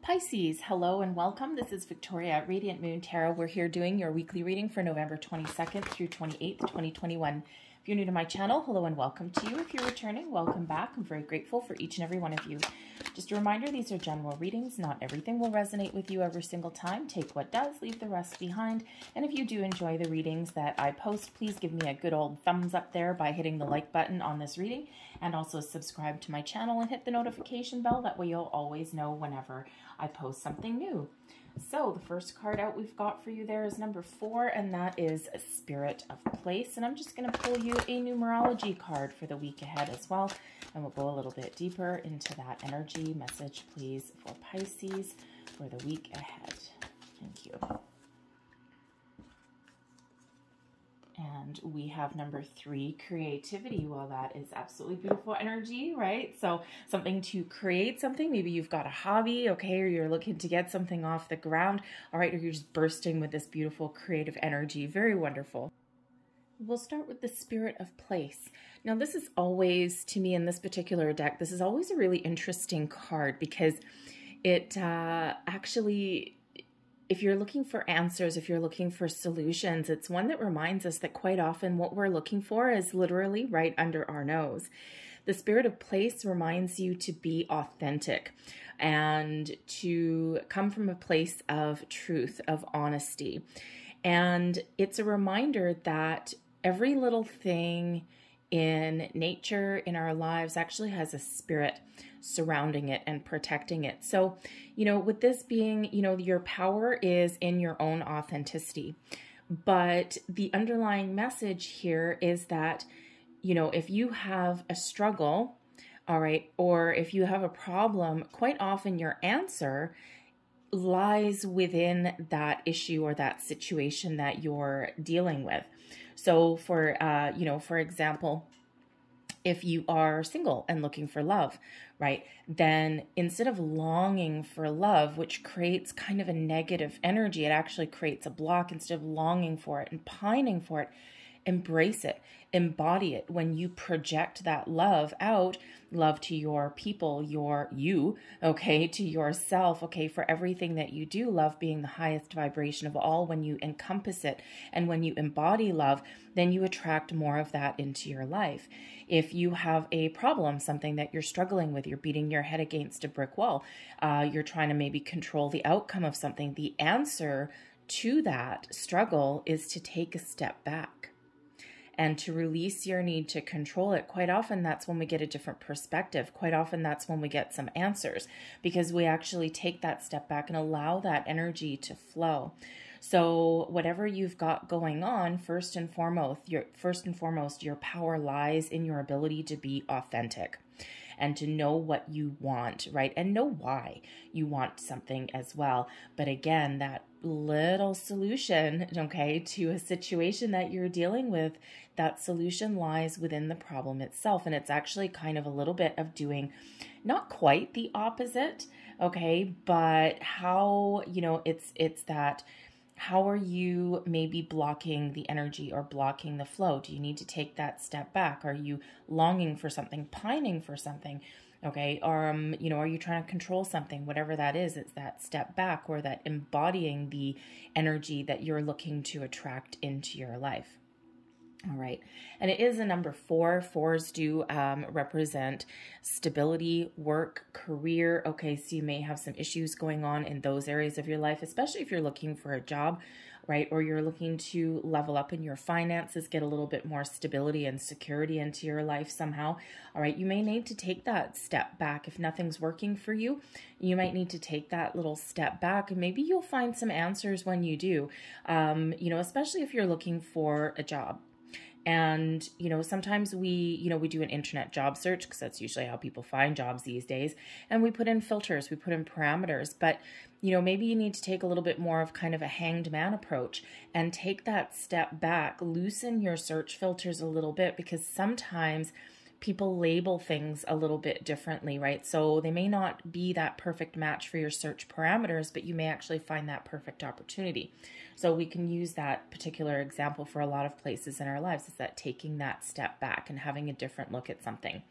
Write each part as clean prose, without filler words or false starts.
Pisces, hello and welcome. This is Victoria at Radiant Moon Tarot. We're here doing your weekly reading for November 22nd through 28th, 2021. If you're new to my channel, hello and welcome to you. If you're returning, welcome back. I'm very grateful for each and every one of you. Just a reminder, these are general readings. Not everything will resonate with you every single time. Take what does, leave the rest behind. And if you do enjoy the readings that I post, please give me a good old thumbs up there by hitting the like button on this reading. And also subscribe to my channel and hit the notification bell. That way you'll always know whenever I post something new. So the first card out we've got for you there is number 4, and that is Spirit of Place. And I'm just going to pull you a numerology card for the week ahead as well. And we'll go a little bit deeper into that energy. Message, please, for Pisces for the week ahead. Thank you. And we have number 3, creativity. Well, that is absolutely beautiful energy, right? So something to create something. Maybe you've got a hobby, okay, or you're looking to get something off the ground, all right, or you're just bursting with this beautiful creative energy. Very wonderful. We'll start with the Spirit of Place. Now, this is always, to me in this particular deck, this is always a really interesting card because it actually... if you're looking for answers, if you're looking for solutions, it's one that reminds us that quite often what we're looking for is literally right under our nose. The Spirit of Place reminds you to be authentic and to come from a place of truth, of honesty. And it's a reminder that every little thing in nature, in our lives, actually has a spirit surrounding it and protecting it. So, you know, with this being, you know, your power is in your own authenticity. But the underlying message here is that, you know, if you have a struggle, all right, or if you have a problem, quite often your answer lies within that issue or that situation that you're dealing with. So for, you know, for example, if you are single and looking for love, right, then instead of longing for love, which creates kind of a negative energy, it actually creates a block. Instead of longing for it and pining for it, embrace it, embody it. When you project that love out, love to your people, you, okay, to yourself, okay, for everything that you do, love being the highest vibration of all, when you encompass it and when you embody love, then you attract more of that into your life. If you have a problem, something that you're struggling with, you're beating your head against a brick wall, you're trying to maybe control the outcome of something, the answer to that struggle is to take a step back and to release your need to control it. Quite often that's when we get a different perspective. Quite often that's when we get some answers, because we actually take that step back and allow that energy to flow. So whatever you've got going on, first and foremost, your power lies in your ability to be authentic and to know what you want, right? And know why you want something as well. But again, that little solution, okay, to a situation that you're dealing with, that solution lies within the problem itself. And it's actually kind of a little bit of doing not quite the opposite, okay, but how, you know, it's that, how are you maybe blocking the energy or blocking the flow? Do you need to take that step back? Are you longing for something, pining for something? Okay, or, you know, are you trying to control something? Whatever that is, it's that step back or that embodying the energy that you're looking to attract into your life. All right, and it is a number 4. 4s do represent stability, work, career. Okay, so you may have some issues going on in those areas of your life, especially if you're looking for a job, right? Or you're looking to level up in your finances, get a little bit more stability and security into your life somehow. All right, you may need to take that step back. If nothing's working for you, you might need to take that little step back, and maybe you'll find some answers when you do, you know, especially if you're looking for a job. And, you know, sometimes we do an internet job search, because that's usually how people find jobs these days. And we put in filters, we put in parameters, but, you know, maybe you need to take a little bit more of kind of a hanged man approach and take that step back, loosen your search filters a little bit, because sometimes people label things a little bit differently, right? So they may not be that perfect match for your search parameters, but you may actually find that perfect opportunity. So we can use that particular example for a lot of places in our lives, is that taking that step back and having a different look at something.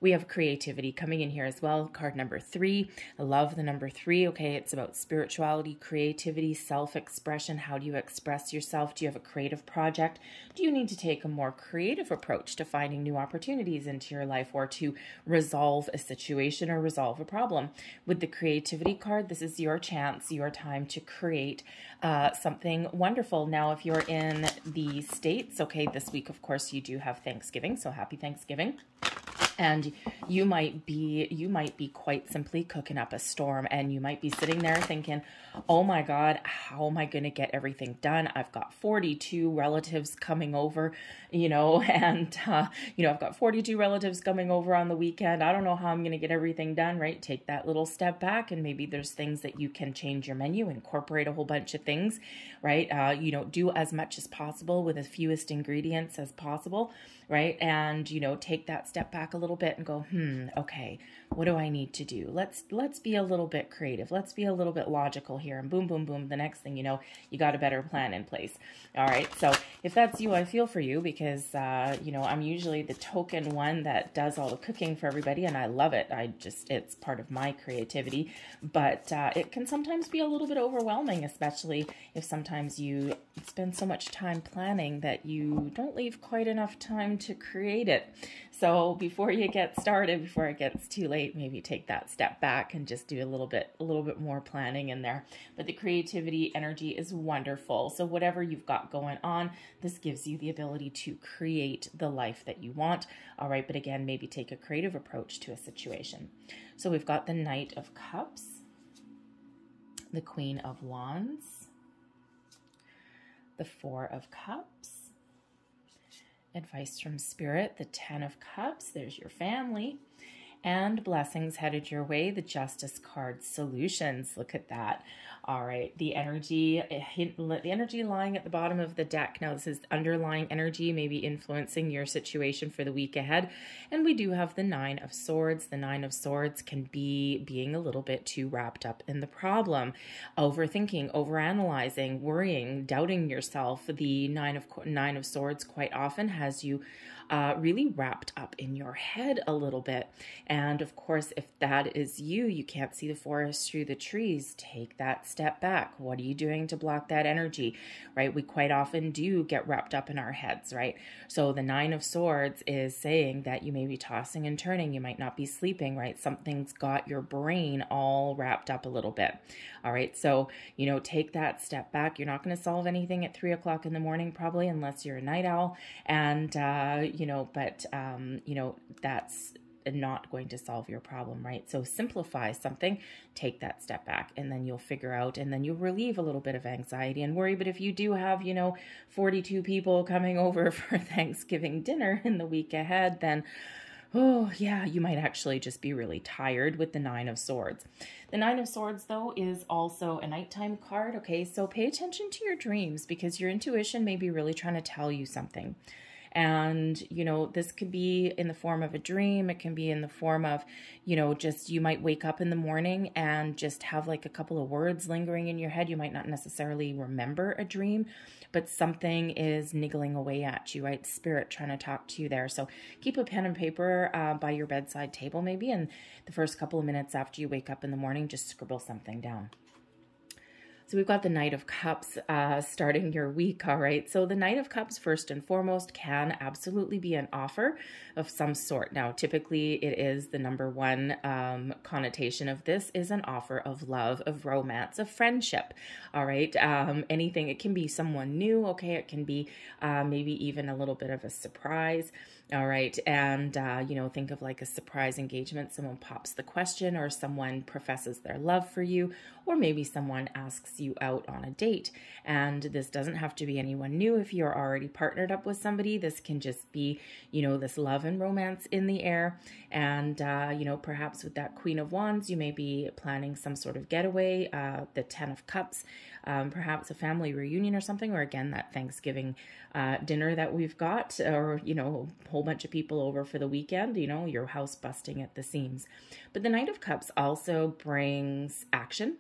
We have creativity coming in here as well. Card number 3. I love the number 3. Okay, it's about spirituality, creativity, self-expression. How do you express yourself? Do you have a creative project? Do you need to take a more creative approach to finding new opportunities into your life, or to resolve a situation or resolve a problem? With the creativity card, this is your chance, your time to create something wonderful. Now, if you're in the States, okay, this week, of course, you do have Thanksgiving, so happy Thanksgiving. And you might be quite simply cooking up a storm, and you might be sitting there thinking, oh my God, how am I going to get everything done? I've got 42 relatives coming over, and, I've got 42 relatives coming over on the weekend. I don't know how I'm going to get everything done, right? Take that little step back, and maybe there's things that you can change your menu, incorporate a whole bunch of things, right? Do as much as possible with the fewest ingredients as possible, right? And, take that step back a little bit and go, okay, what do I need to do? Let's be a little bit creative. Let's be a little bit logical here. And boom, boom, boom. The next thing you know, you got a better plan in place. All right. So if that's you, I feel for you, because, I'm usually the token one that does all the cooking for everybody, and I love it. It's part of my creativity, but it can sometimes be a little bit overwhelming, especially if sometimes you spend so much time planning that you don't leave quite enough time to create it. So before you get started, before it gets too late, maybe take that step back and just do a little bit more planning in there. But the creativity energy is wonderful. So whatever you've got going on, this gives you the ability to create the life that you want. All right, but again, maybe take a creative approach to a situation. So we've got the Knight of Cups, the Queen of Wands, the Four of Cups, advice from Spirit, the 10 of Cups, there's your family, and blessings headed your way, the Justice card, solutions. Look at that. All right, the energy lying at the bottom of the deck. Now, this is underlying energy, maybe influencing your situation for the week ahead. And we do have the 9 of Swords. The 9 of Swords can be being a little bit too wrapped up in the problem, overthinking, overanalyzing, worrying, doubting yourself. The 9 of Swords quite often has you really wrapped up in your head a little bit. And of course, if that is you, you can't see the forest through the trees, take that step back. What are you doing to block that energy, right? We quite often do get wrapped up in our heads, right? So the 9 of Swords is saying that you may be tossing and turning. You might not be sleeping, right? Something's got your brain all wrapped up a little bit. All right. So, take that step back. You're not going to solve anything at 3 o'clock in the morning, probably, unless you're a night owl. And, that's not going to solve your problem, right? So simplify something, take that step back, and then you'll figure out, and then you'll relieve a little bit of anxiety and worry. But if you do have, 42 people coming over for Thanksgiving dinner in the week ahead, then oh yeah, you might actually just be really tired with the 9 of Swords. The 9 of Swords, though, is also a nighttime card. Okay, so pay attention to your dreams, because your intuition may be really trying to tell you something. And, this could be in the form of a dream. It can be in the form of, just you might wake up in the morning and just have like a couple of words lingering in your head. You might not necessarily remember a dream, but something is niggling away at you, right? Spirit trying to talk to you there. So keep a pen and paper by your bedside table maybe, and the first couple of minutes after you wake up in the morning, just scribble something down. So we've got the Knight of Cups starting your week, all right? So the Knight of Cups, first and foremost, can absolutely be an offer of some sort. Now, typically it is the number one connotation of this is an offer of love, of romance, of friendship, all right? Anything, it can be someone new, okay? It can be maybe even a little bit of a surprise. All right. And, think of like a surprise engagement. Someone pops the question, or someone professes their love for you, or maybe someone asks you out on a date. And this doesn't have to be anyone new. If you're already partnered up with somebody, this can just be, this love and romance in the air. And, perhaps with that Queen of Wands, you may be planning some sort of getaway, the 10 of Cups, perhaps a family reunion or something, or again, that Thanksgiving dinner that we've got, or, a whole bunch of people over for the weekend, your house busting at the seams. But the Knight of Cups also brings action.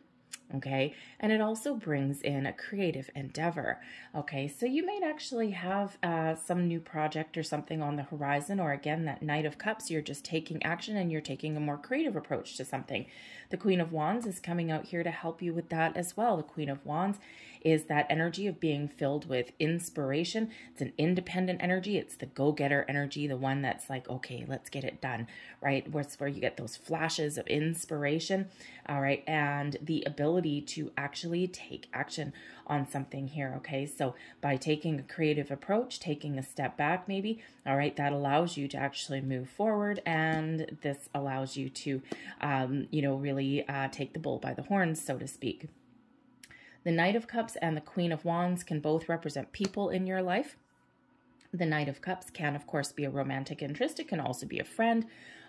Okay, and it also brings in a creative endeavor. Okay, so you might actually have some new project or something on the horizon, or again, that Knight of Cups, you're just taking action and you're taking a more creative approach to something. The Queen of Wands is coming out here to help you with that as well. The Queen of Wands is that energy of being filled with inspiration. It's an independent energy. It's the go-getter energy, the one that's like, okay, let's get it done, right? Where you get those flashes of inspiration, all right, and the ability to actually take action on something here, okay? So by taking a creative approach, taking a step back maybe, all right, that allows you to actually move forward, and this allows you to, you know, really take the bull by the horns, so to speak. The Knight of Cups and the Queen of Wands can both represent people in your life. The Knight of Cups can, of course, be a romantic interest. It can also be a friend.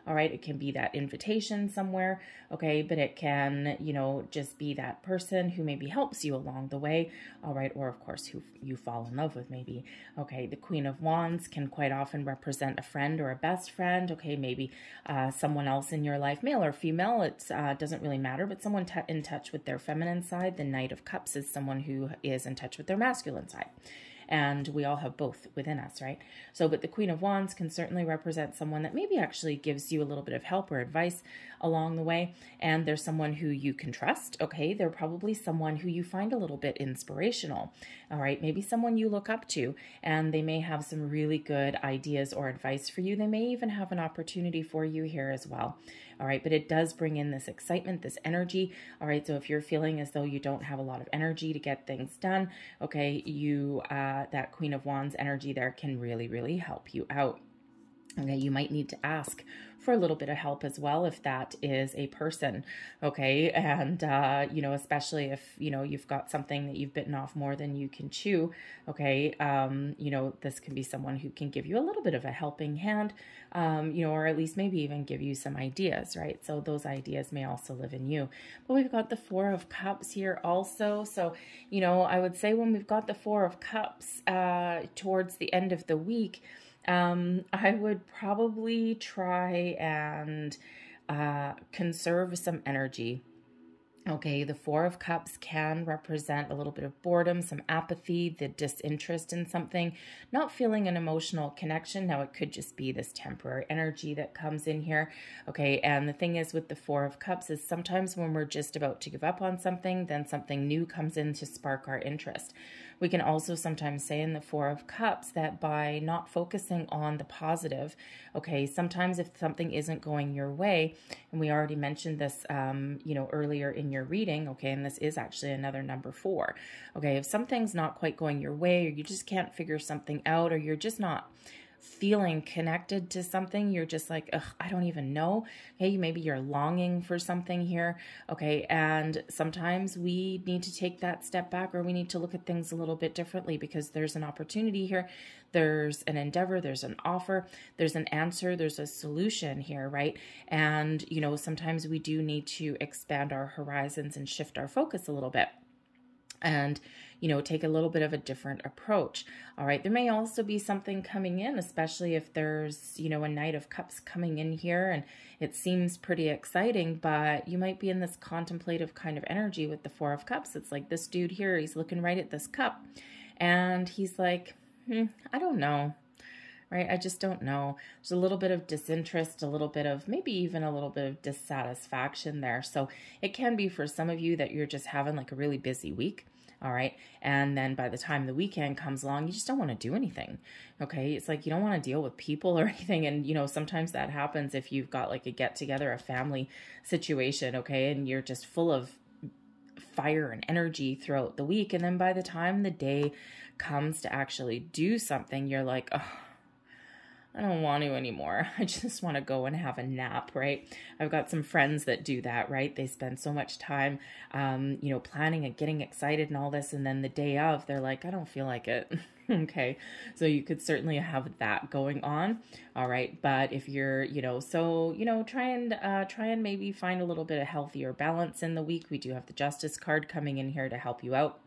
All right, it can be that invitation somewhere, okay, but it can, you know, just be that person who maybe helps you along the way, all right, or of course who you fall in love with maybe, okay. The Queen of Wands can quite often represent a friend or a best friend, okay, maybe someone else in your life, male or female, it doesn't really matter, but someone in touch with their feminine side. The Knight of Cups is someone who is in touch with their masculine side. And we all have both within us, right? So, but the Queen of Wands can certainly represent someone that maybe actually gives you a little bit of help or advice along the way. And there's someone who you can trust, okay? They're probably someone who you find a little bit inspirational, all right? Maybe someone you look up to, and they may have some really good ideas or advice for you. They may even have an opportunity for you here as well. All right, but it does bring in this excitement, this energy. All right, so if you're feeling as though you don't have a lot of energy to get things done, okay, you that Queen of Wands energy there can really, really help you out. Okay, you might need to ask for a little bit of help as well if that is a person, okay? And, you know, especially if, you know, you've got something that you've bitten off more than you can chew, okay? You know, this can be someone who can give you a little bit of a helping hand, you know, or at least maybe even give you some ideas, right? So those ideas may also live in you. But we've got the Four of Cups here also. So, you know, I would say when we've got the Four of Cups towards the end of the week, I would probably try and conserve some energy. Okay, the Four of Cups can represent a little bit of boredom, some apathy, the disinterest in something, not feeling an emotional connection. Now, it could just be this temporary energy that comes in here. Okay, and the thing is with the Four of Cups is sometimes when we're just about to give up on something, then something new comes in to spark our interest. We can also sometimes say in the Four of Cups that by not focusing on the positive, okay, sometimes if something isn't going your way, and we already mentioned this, you know, earlier in your reading, okay, and this is actually another number 4, okay, if something's not quite going your way, or you just can't figure something out, or you're just not feeling connected to something, you're just like, ugh, I don't even know. Okay, maybe you're longing for something here. Okay, and sometimes we need to take that step back, or we need to look at things a little bit differently, because there's an opportunity here, there's an endeavor, there's an offer, there's an answer, there's a solution here, right? And, you know, sometimes we do need to expand our horizons and shift our focus a little bit. And, you know, take a little bit of a different approach. All right. There may also be something coming in, especially if there's, you know, a Knight of Cups coming in here and it seems pretty exciting, but you might be in this contemplative kind of energy with the Four of Cups. It's like this dude here, he's looking right at this cup and he's like, I don't know. Right? I just don't know. There's a little bit of disinterest, a little bit of maybe even a little bit of dissatisfaction there. So it can be for some of you that you're just having like a really busy week. All right. And then by the time the weekend comes along, you just don't want to do anything. Okay. It's like you don't want to deal with people or anything. And, you know, sometimes that happens if you've got like a get together, a family situation. Okay. And you're just full of fire and energy throughout the week. And then by the time the day comes to actually do something, you're like, oh, I don't want to anymore. I just want to go and have a nap, right? I've got some friends that do that, right? They spend so much time, you know, planning and getting excited and all this. And then the day of, they're like, I don't feel like it. Okay. So you could certainly have that going on. All right. But if you're, you know, so, you know, try and maybe find a little bit of healthier balance in the week. We do have the Justice card coming in here to help you out.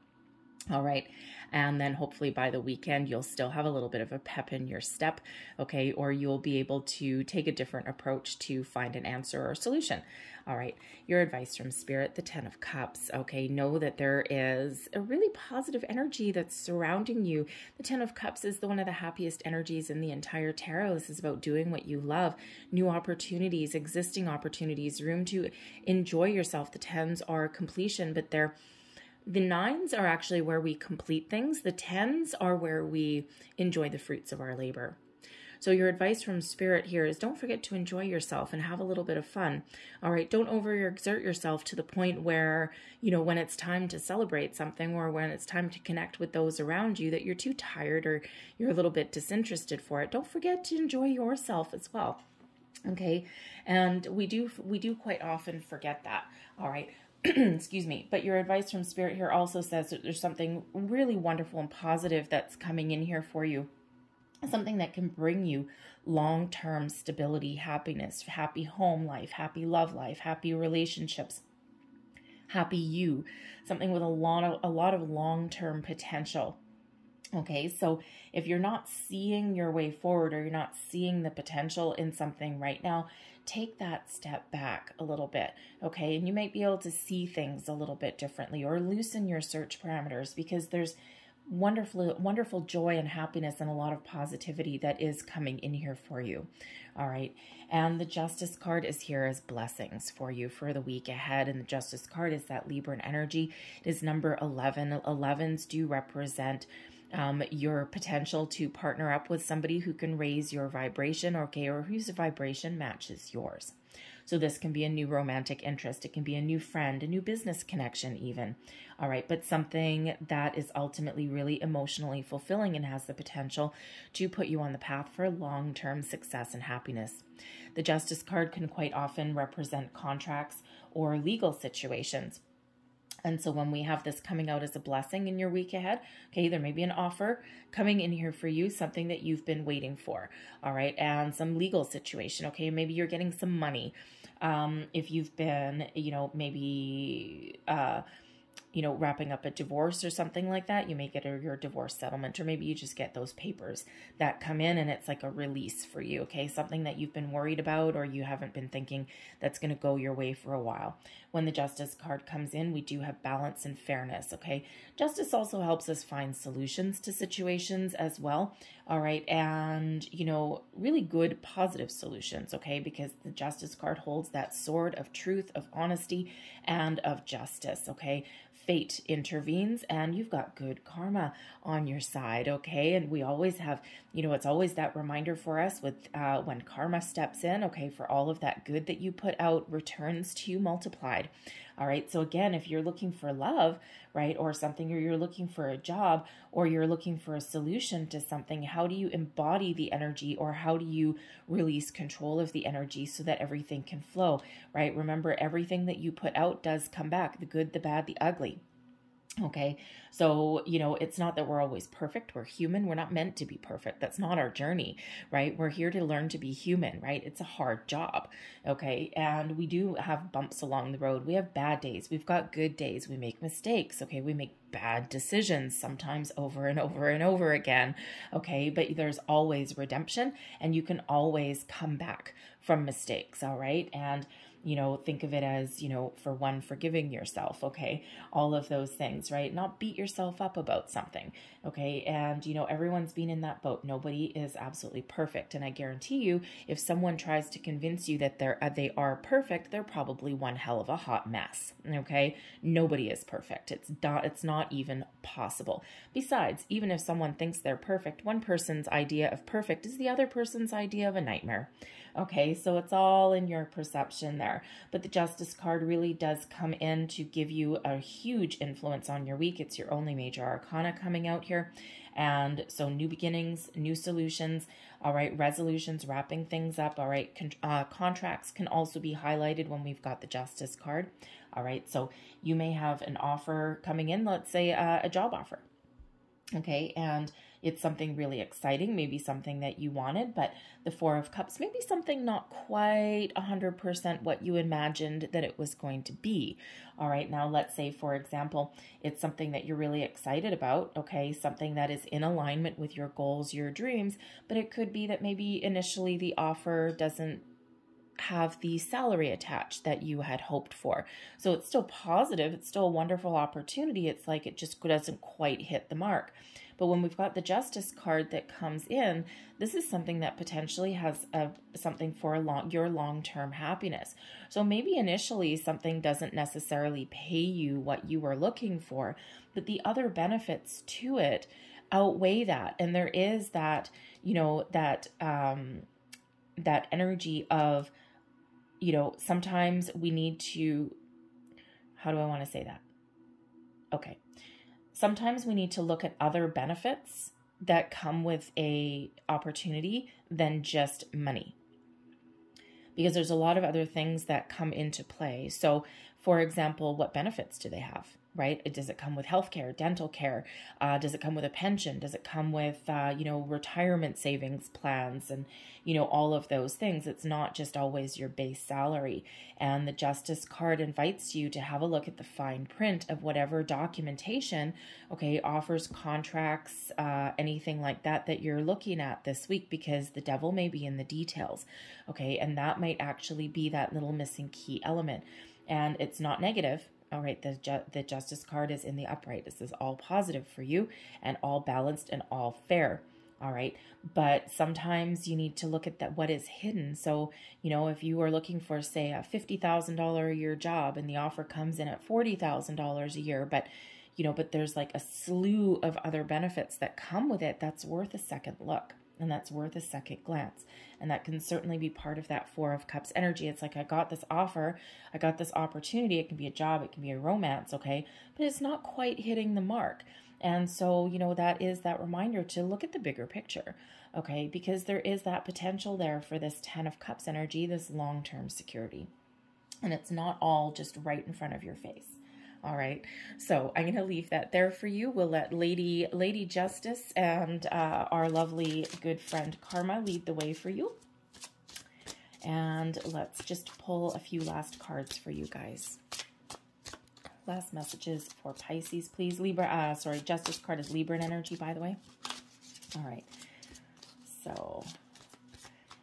All right. And then hopefully by the weekend, you'll still have a little bit of a pep in your step, okay? Or you'll be able to take a different approach to find an answer or solution. All right. Your advice from Spirit, the 10 of Cups, okay? Know that there is a really positive energy that's surrounding you. The 10 of Cups is one of the happiest energies in the entire tarot. This is about doing what you love, new opportunities, existing opportunities, room to enjoy yourself. The 10s are completion, but the 9s are actually where we complete things. The 10s are where we enjoy the fruits of our labor. So your advice from Spirit here is don't forget to enjoy yourself and have a little bit of fun. All right, don't overexert yourself to the point where, you know, when it's time to celebrate something or when it's time to connect with those around you that you're too tired or you're a little bit disinterested for it. Don't forget to enjoy yourself as well. Okay, and we do quite often forget that. All right. Excuse me, but your advice from Spirit here also says that there's something really wonderful and positive that's coming in here for you. Something that can bring you long-term stability, happiness, happy home life, happy love life, happy relationships, happy you. Something with a lot of long-term potential. Okay, so if you're not seeing your way forward or you're not seeing the potential in something right now, take that step back a little bit, okay? And you might be able to see things a little bit differently or loosen your search parameters because there's wonderful joy and happiness and a lot of positivity that is coming in here for you. All right. And the Justice card is here as blessings for you for the week ahead. And the Justice card is that Libran energy. It is number 11. 11s do represent your potential to partner up with somebody who can raise your vibration, okay, or whose vibration matches yours. So this can be a new romantic interest. It can be a new friend, a new business connection even. All right, but something that is ultimately really emotionally fulfilling and has the potential to put you on the path for long-term success and happiness. The Justice card can quite often represent contracts or legal situations. And so when we have this coming out as a blessing in your week ahead, okay, there may be an offer coming in here for you, something that you've been waiting for, all right, and some legal situation, okay, maybe you're getting some money. If you've been, maybe, wrapping up a divorce or something like that, you may get your divorce settlement, or maybe you just get those papers that come in and it's like a release for you, okay? Something that you've been worried about or you haven't been thinking that's going to go your way for a while. When the Justice card comes in, we do have balance and fairness, okay? Justice also helps us find solutions to situations as well, all right? And, really good positive solutions, okay? Because the Justice card holds that sword of truth, of honesty, and of justice, okay? Fate intervenes and you've got good karma on your side, okay? And we always have, it's always that reminder for us with when karma steps in, okay, for all of that good that you put out returns to you multiplied. All right, so again, if you're looking for love, right, or something, or you're looking for a job, or you're looking for a solution to something, how do you embody the energy, or how do you release control of the energy so that everything can flow, right? Remember, everything that you put out does come back, the good, the bad, the ugly. Okay, so, it's not that we're always perfect. We're human. We're not meant to be perfect. That's not our journey, right? We're here to learn to be human, right? It's a hard job, okay? And we do have bumps along the road. We have bad days. We've got good days. We make mistakes, okay? We make bad decisions, sometimes over and over and over again, okay? But there's always redemption, and you can always come back from mistakes, all right? And think of it as, for one, forgiving yourself, okay? All of those things, right? Not beat yourself up about something, okay? And, everyone's been in that boat. Nobody is absolutely perfect. And I guarantee you, if someone tries to convince you that they are perfect, they're probably one hell of a hot mess, okay? Nobody is perfect. It's not even possible. Besides, even if someone thinks they're perfect, one person's idea of perfect is the other person's idea of a nightmare. Okay, so it's all in your perception there. But the Justice card really does come in to give you a huge influence on your week. It's your only major arcana coming out here. And so new beginnings, new solutions, all right, resolutions, wrapping things up, all right. Contracts can also be highlighted when we've got the Justice card. All right, so you may have an offer coming in, let's say a job offer. Okay, and it's something really exciting, maybe something that you wanted, but the Four of Cups, maybe something not quite 100% what you imagined that it was going to be. All right, now let's say, for example, it's something that you're really excited about, okay, something that is in alignment with your goals, your dreams, but it could be that maybe initially the offer doesn't have the salary attached that you had hoped for. So it's still positive. It's still a wonderful opportunity. It's like it just doesn't quite hit the mark. But when we've got the Justice card that comes in, this is something that potentially has something for your long-term happiness. So maybe initially something doesn't necessarily pay you what you were looking for, but the other benefits to it outweigh that. And there is that, you know, that energy of, you know, sometimes we need to, how do I want to say that? Okay. Sometimes we need to look at other benefits that come with a opportunity than just money, because there's a lot of other things that come into play. So for example, what benefits do they have? Right? Does it come with healthcare, dental care? Does it come with a pension? Does it come with, you know, retirement savings plans and, you know, all of those things? It's not just always your base salary. And the Justice card invites you to have a look at the fine print of whatever documentation, okay, offers, contracts, anything like that that you're looking at this week, because the devil may be in the details, okay? And that might actually be that little missing key element. And it's not negative. All right, the Justice card is in the upright. This is all positive for you and all balanced and all fair. All right, but sometimes you need to look at that, what is hidden. So, you know, if you are looking for, say, a $50,000 a year job and the offer comes in at $40,000 a year, but, you know, but there's like a slew of other benefits that come with it, that's worth a second look. And that's worth a second glance. And that can certainly be part of that Four of Cups energy. It's like, I got this offer, I got this opportunity. It can be a job, it can be a romance, okay? But it's not quite hitting the mark. And so, you know, that is that reminder to look at the bigger picture, okay? Because there is that potential there for this Ten of Cups energy, this long-term security. And it's not all just right in front of your face. All right, so I'm going to leave that there for you. We'll let Lady Justice and our lovely good friend Karma lead the way for you. And let's just pull a few last cards for you guys. Last messages for Pisces, please. Libra, sorry, Justice card is Libra in energy, by the way. All right, so,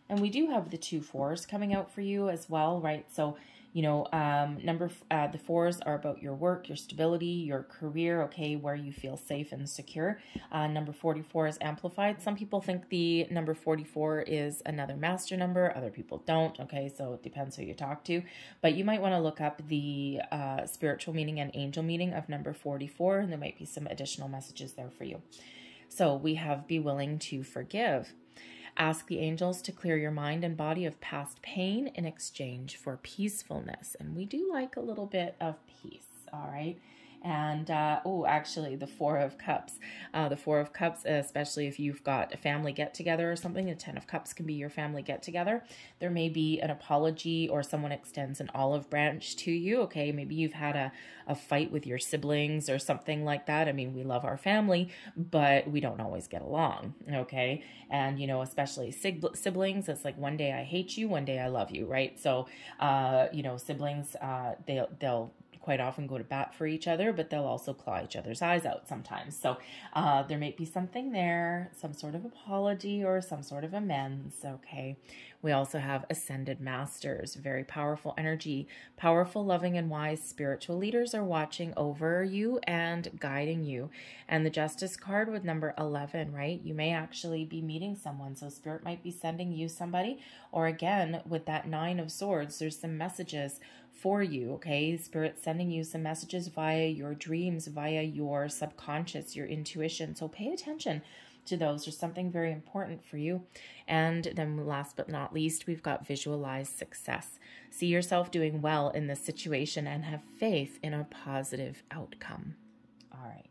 and we do have the 2 4s coming out for you as well, right? So, you know, the 4s are about your work, your stability, your career, okay, where you feel safe and secure. Number 44 is amplified. Some people think the number 44 is another master number. Other people don't, okay, so it depends who you talk to. But you might want to look up the spiritual meaning and angel meaning of number 44, and there might be some additional messages there for you. So we have be willing to forgive. Ask the angels to clear your mind and body of past pain in exchange for peacefulness. And we do like a little bit of peace, all right? And, oh, actually, the Four of Cups. The Four of Cups, especially if you've got a family get-together or something, the Ten of Cups can be your family get-together. There may be an apology or someone extends an olive branch to you, okay? Maybe you've had a fight with your siblings or something like that. I mean, we love our family, but we don't always get along, okay? And, you know, especially siblings, it's like one day I hate you, one day I love you, right? So, you know, siblings, they'll quite often go to bat for each other, but they'll also claw each other's eyes out sometimes. So there may be something there, some sort of apology or some sort of amends, okay? We also have Ascended Masters, very powerful energy. Powerful, loving, and wise spiritual leaders are watching over you and guiding you. And the Justice card with number 11, right? You may actually be meeting someone, so Spirit might be sending you somebody. Or again, with that 9 of Swords, there's some messages for you, okay? Spirit sending you some messages via your dreams, via your subconscious, your intuition. So pay attention to those. There's something very important for you. And then last but not least, we've got visualize success. See yourself doing well in this situation and have faith in a positive outcome. All right.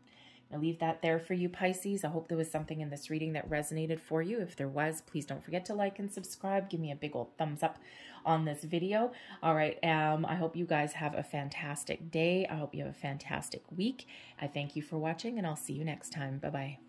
I'll leave that there for you, Pisces. I hope there was something in this reading that resonated for you. If there was, please don't forget to like and subscribe. Give me a big old thumbs up on this video. All right. I hope you guys have a fantastic day. I hope you have a fantastic week. I thank you for watching, and I'll see you next time. Bye-bye.